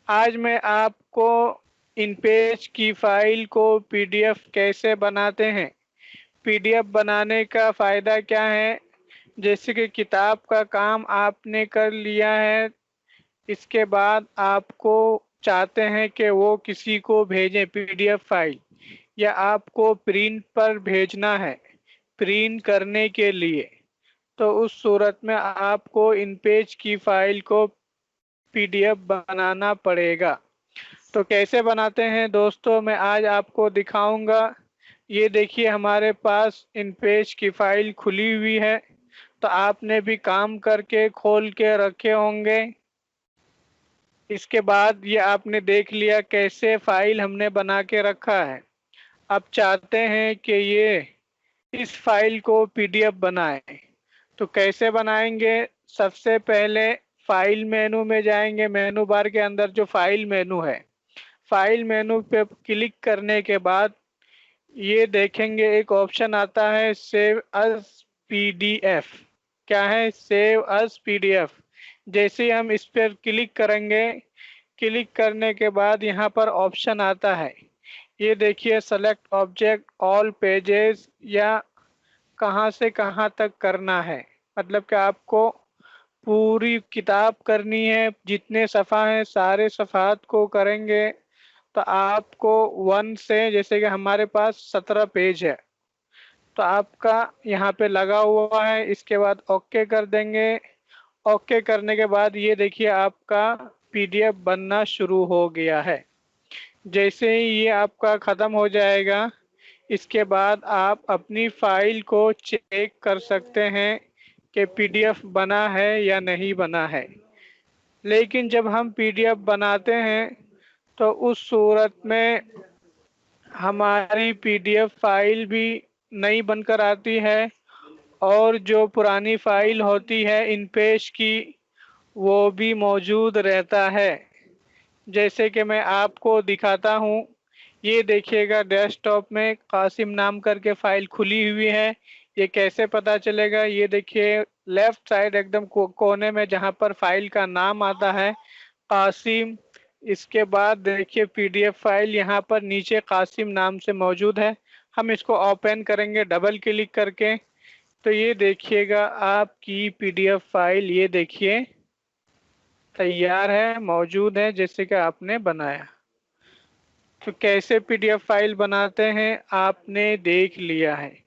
आज मैं आपको इन पेज की फाइल को पीडीएफ कैसे बनाते हैं, पीडीएफ बनाने का फ़ायदा क्या है। जैसे कि किताब का काम आपने कर लिया है, इसके बाद आपको चाहते हैं कि वो किसी को भेजें पीडीएफ फाइल, या आपको प्रिंट पर भेजना है प्रिंट करने के लिए, तो उस सूरत में आपको इन पेज की फाइल को पीडीएफ बनाना पड़ेगा। तो कैसे बनाते हैं दोस्तों, मैं आज आपको दिखाऊंगा। ये देखिए हमारे पास इन पेज की फाइल खुली हुई है, तो आपने भी काम करके खोल के रखे होंगे। इसके बाद ये आपने देख लिया कैसे फाइल हमने बना के रखा है। अब चाहते हैं कि ये इस फाइल को पीडीएफ बनाएं, तो कैसे बनाएंगे। सबसे पहले फाइल मेनू में जाएंगे। मेनू बार के अंदर जो फाइल मेनू है, फाइल मेनू पे क्लिक करने के बाद ये देखेंगे एक ऑप्शन आता है सेव अस पीडीएफ। क्या है? Save us PDF. जैसे ही हम इस पर क्लिक करेंगे, क्लिक करने के बाद यहाँ पर ऑप्शन आता है, ये देखिए सेलेक्ट ऑब्जेक्ट ऑल पेजेस, या कहाँ से कहाँ तक करना है। मतलब कि आपको पूरी किताब करनी है, जितने सफ़ा हैं सारे सफ़ात को करेंगे तो आपको 1 से, जैसे कि हमारे पास 17 पेज है, तो आपका यहाँ पे लगा हुआ है। इसके बाद ओके कर देंगे। ओके करने के बाद ये देखिए आपका पीडीएफ बनना शुरू हो गया है। जैसे ही ये आपका ख़त्म हो जाएगा, इसके बाद आप अपनी फाइल को चेक कर सकते हैं कि पीडीएफ बना है या नहीं बना है। लेकिन जब हम पीडीएफ बनाते हैं तो उस सूरत में हमारी पीडीएफ फाइल भी नई बनकर आती है, और जो पुरानी फाइल होती है इन पेज की, वो भी मौजूद रहता है। जैसे कि मैं आपको दिखाता हूँ, ये देखिएगा डेस्कटॉप में कासिम नाम करके फाइल खुली हुई है। ये कैसे पता चलेगा? ये देखिए लेफ्ट साइड एकदम कोने में जहाँ पर फाइल का नाम आता है कासिम, इसके बाद देखिए पीडीएफ फाइल यहाँ पर नीचे कासिम नाम से मौजूद है। हम इसको ओपन करेंगे डबल क्लिक करके, तो ये देखिएगा आपकी पीडीएफ फाइल, ये देखिए तैयार है, मौजूद है जैसे कि आपने बनाया। तो कैसे पीडीएफ फाइल बनाते हैं आपने देख लिया है।